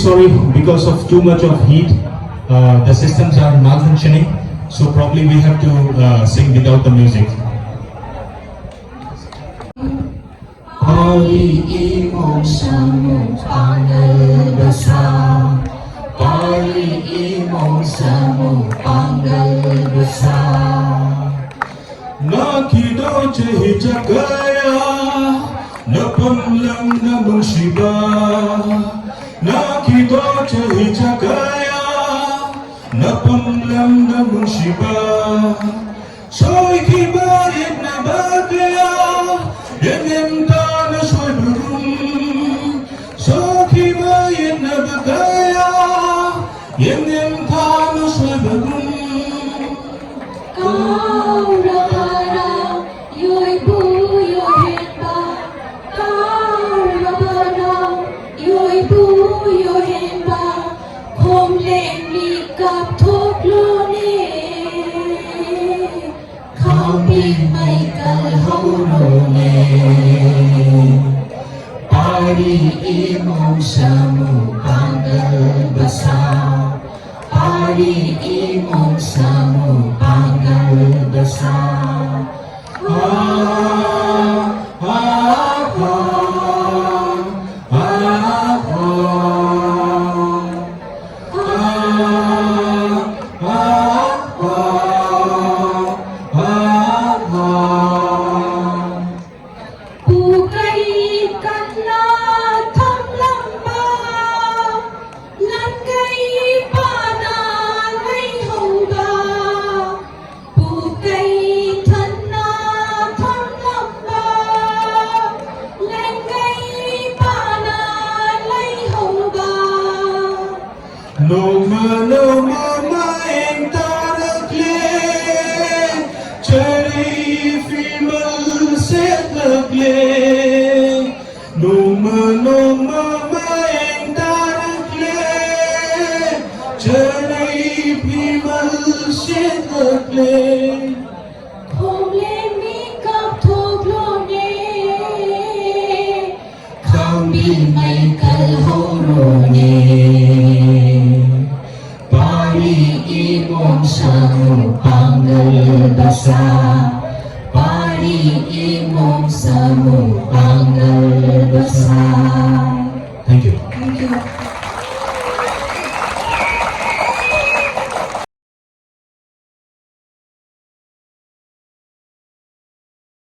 sorry because of too much of heat. The systems are malfunctioning, so probably we have to sing without the music. Pari imong samong panggal basa, Pari imong samong panggal basa. Nakita jagaya, napamlang namang Shiva. Nakita jagaya, napamlang namang Shiva. Soy kibayit na bagaya, yanim ta na soy bagum. Soy kibayit na bagaya, yanim ta na soy bagum. Pari imong samong panggal basa, Pari imong samong panggal basa. No maeng tarakle, chari fimal se lagle. No maeng tarakle, chari fimal se lagle. Kambi may kalhorone, Pari imong samong panggal basa, Pari imong samong